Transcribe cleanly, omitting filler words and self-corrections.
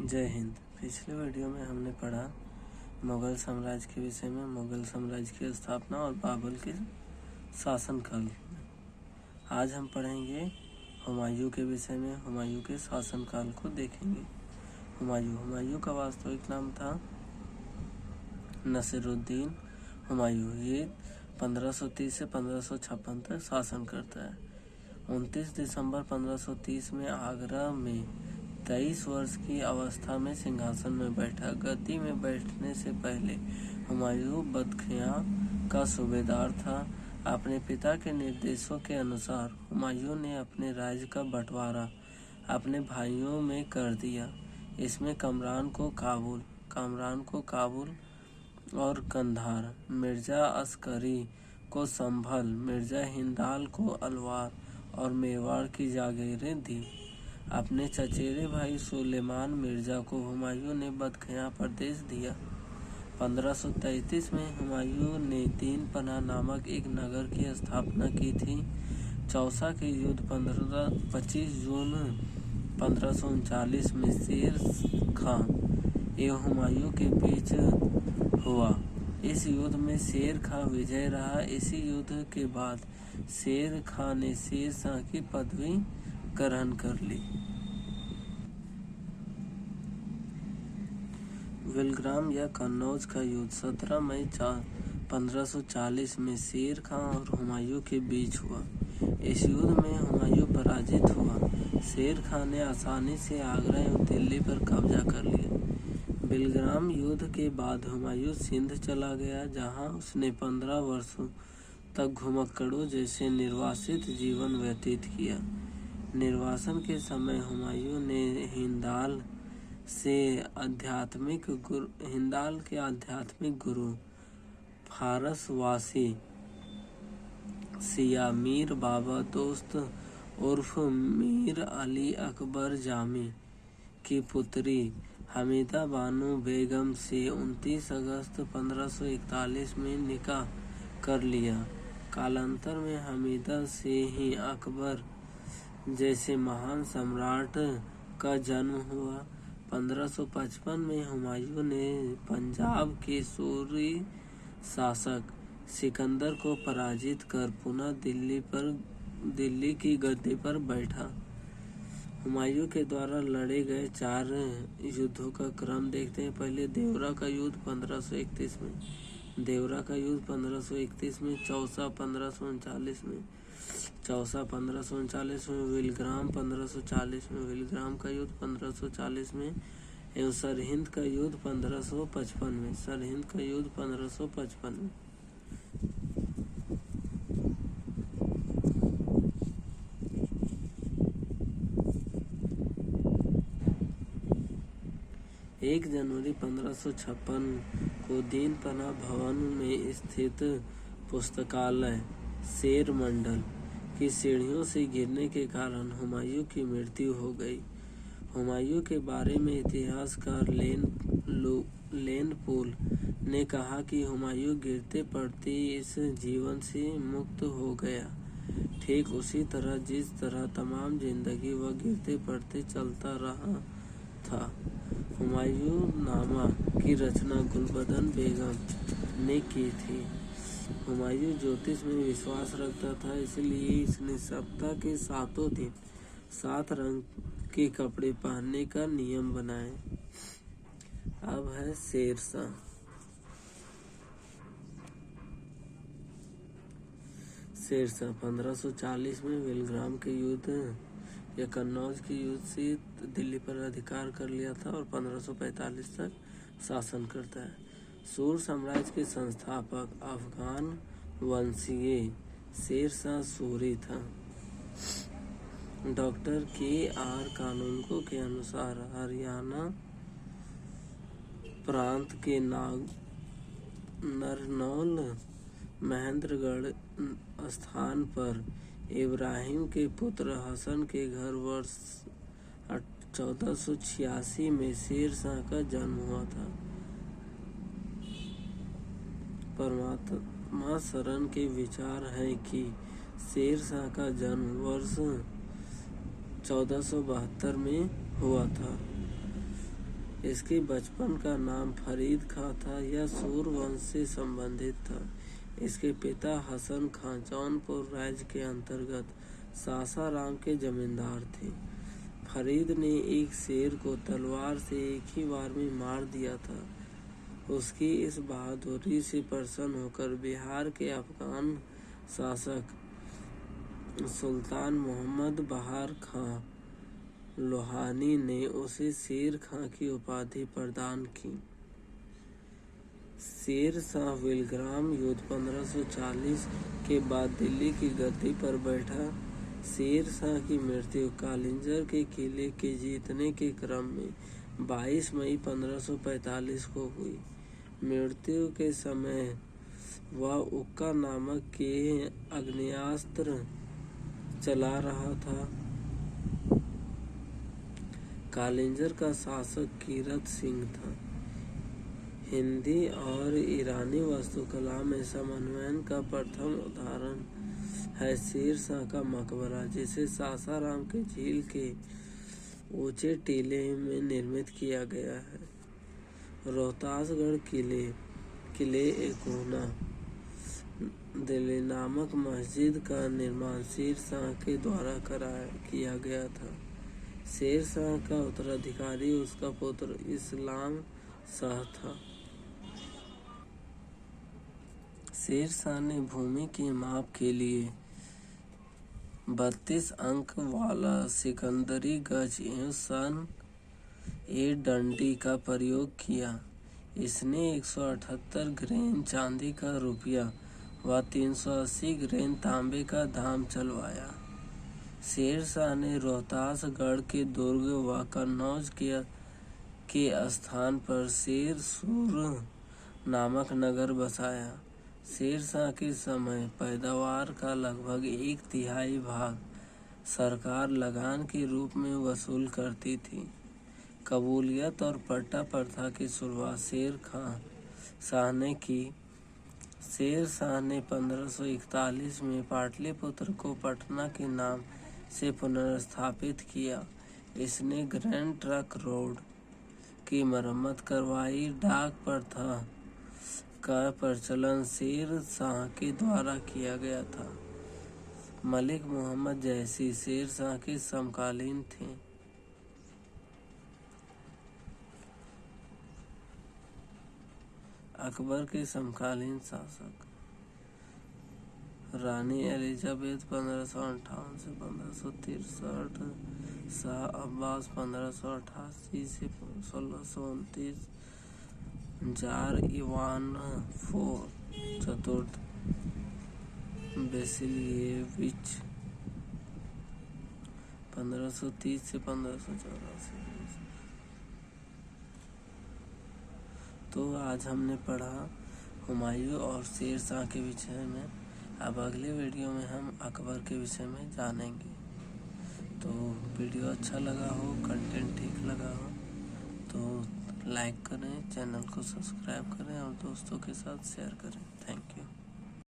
जय हिंद। पिछले वीडियो में हमने पढ़ा मुग़ल साम्राज्य के विषय में, मुग़ल साम्राज्य की स्थापना और बाबर के शासनकाल में। आज हम पढ़ेंगे हुमायूं के विषय में, हुमायूं के शासनकाल को देखेंगे। हुमायूं का वास्तविक नाम था नसीरुद्दीन हुमायूं। ये 1530 से 1556 तक शासन करता है। 29 दिसंबर 1530 में आगरा में 23 वर्ष की अवस्था में सिंहासन में बैठा। गद्दी में बैठने से पहले हुमायूं बदख्यां का सूबेदार था। अपने पिता के निर्देशों के अनुसार हुमायूं ने अपने राज्य का बंटवारा अपने भाइयों में कर दिया। इसमें कमरान को काबुल और कंधार, मिर्जा अस्करी को संभल, मिर्जा हिंदाल को अलवार और मेवाड़ की जागीरें दी। अपने चचेरे भाई सुलेमान मिर्जा को हुमायूं ने बदख्यां प्रदेश दिया। 1533 में हुमायूं ने दीन पनाह नामक एक नगर की स्थापना की थी। चौसा के युद्ध 25 जून 1539 में शेर खां एवं हुमायूं के बीच हुआ। इस युद्ध में शेर खां विजय रहा। इसी युद्ध के बाद शेर खां ने शेर शाह की पदवी ग्रहण कर ली। विलग्राम या कन्नौज का युद्ध 17 मई 1540 में शेर खां और हुमायूं के बीच हुआ। इस युद्ध में हुमायूं पराजित हुआ। शेर खां ने आसानी से आगरा एवं दिल्ली पर कब्जा कर लिया। विलग्राम युद्ध के बाद हुमायूं सिंध चला गया, जहां उसने 15 वर्षों तक घुमक्कड़ों जैसे निर्वासित जीवन व्यतीत किया। निर्वासन के समय हुमायूं ने हिंदाल के आध्यात्मिक गुरु फारसवासी सिया मीर बाबा दोस्त उर्फ मीर अली अकबर जामी की पुत्री हमीदा बानो बेगम से 29 अगस्त 1541 में निकाह कर लिया। कालांतर में हमीदा से ही अकबर जैसे महान सम्राट का जन्म हुआ। 1555 में हुमायूं ने पंजाब के सूरी शासक सिकंदर को पराजित कर पुनः दिल्ली की गद्दी पर बैठा। हुमायूं के द्वारा लड़े गए 4 युद्धों का क्रम देखते हैं। पहले देवरा का युद्ध 1531 में, चौसा 1539 में, विलग्राम 1540 में, विलग्राम का युद्ध 1540 में एवं सरहिंद का युद्ध 1555 में। एक जनवरी 1556 को दीन पनाह भवन में स्थित पुस्तकालय शेर मंडल की सीढ़ियों से गिरने के कारण हुमायूं की मृत्यु हो गई। हुमायूं के बारे में इतिहासकार लेनपोल ने कहा कि हुमायूं गिरते पड़ते इस जीवन से मुक्त हो गया, ठीक उसी तरह जिस तरह तमाम जिंदगी वह गिरते पड़ते चलता रहा था। हुमायूं नामा की रचना गुलबदन बेगम ने की थी। हुमायूं ज्योतिष में विश्वास रखता था, इसलिए इसने सप्ताह के 7 दिन 7 रंग के कपड़े पहनने का नियम बनाए। अब है शेर शाह। शेर शाह 1540 में विलग्राम के युद्ध या कन्नौज के युद्ध से दिल्ली पर अधिकार कर लिया था और 1545 तक शासन करता है। सूर साम्राज्य के संस्थापक अफगान वंशीय शेर शाह सूरी था। Doctor KR. कानूनगो के अनुसार हरियाणा प्रांत के नरनौल महेंद्रगढ़ स्थान पर इब्राहिम के पुत्र हसन के घर वर्ष 1486 में शेर शाह का जन्म हुआ था। परमात्मा शरण के विचार है कि शेर शाह का जन्म वर्ष 1472 में हुआ था। इसके बचपन का नाम फरीद खां था। यह सूर वंश से संबंधित था। इसके पिता हसन खां जौनपुर राज्य के अंतर्गत सासाराम के जमींदार थे। फरीद ने एक शेर को तलवार से एक ही बार में मार दिया था। उसकी इस बहादुरी से प्रसन्न होकर बिहार के अफगान शासक सुल्तान मोहम्मद बहार खां लोहानी ने उसे शेर खां की उपाधि प्रदान की। शेर शाह विलग्राम युद्ध 1540 के बाद दिल्ली की गद्दी पर बैठा। शेर शाह की मृत्यु कालिंजर के किले के जीतने के क्रम में 22 मई 1545 को हुई। मृत्यु के समय वह उक्का नामक के आग्नेयास्त्र चला रहा था। कालिंजर का शासक कीरत सिंह था। हिंदी और ईरानी वास्तुकला में समन्वय का प्रथम उदाहरण है शेर शाह का मकबरा, जिसे सासाराम के झील के ऊंचे टीले में निर्मित किया गया है। रोहतासगढ़ किले एकोना दिल्ली नामक मस्जिद का निर्माण शेर शाह के द्वारा किया गया था। शेर शाह का उत्तराधिकारी उसका पुत्र इस्लाम शाह था। शेर शाह ने भूमि के माप के लिए 32 अंक वाला सिकंदरी गज एवं सन ए डंडी का प्रयोग किया। इसने 178 ग्रेन चांदी का रुपया व 380 ग्रेन तांबे का धाम चलवाया। शेर शाह ने रोहतासगढ़ के दुर्ग व कन्नौज के स्थान पर शेर सूर नामक नगर बसाया। शेर शाह के समय पैदावार का लगभग 1/3 भाग सरकार लगान के रूप में वसूल करती थी। कबूलियत और पट्टा प्रथा की शुरुआत शेर शाह ने की। शेर शाह ने 1541 में पाटलिपुत्र को पटना के नाम से पुनर्स्थापित किया। इसने ग्रैंड ट्रंक रोड की मरम्मत करवाई। डाक प्रथा का प्रचलन शेर शाह के द्वारा किया गया था। मलिक मोहम्मद जैसी शेर शाह के समकालीन थे। अकबर के समकालीन शासक रानी एलिजाबेथ 1558 से 1563, शाह अब्बास 1588 से 1629, जार इवान चतुर्थ बेसिलिएविच 1530 से 1584। तो आज हमने पढ़ा हुमायूं और शेर शाह के विषय में। अब अगले वीडियो में हम अकबर के विषय में जानेंगे। तो वीडियो अच्छा लगा हो, कंटेंट ठीक लगा हो तो लाइक करें, चैनल को सब्सक्राइब करें और दोस्तों के साथ शेयर करें। Thank you.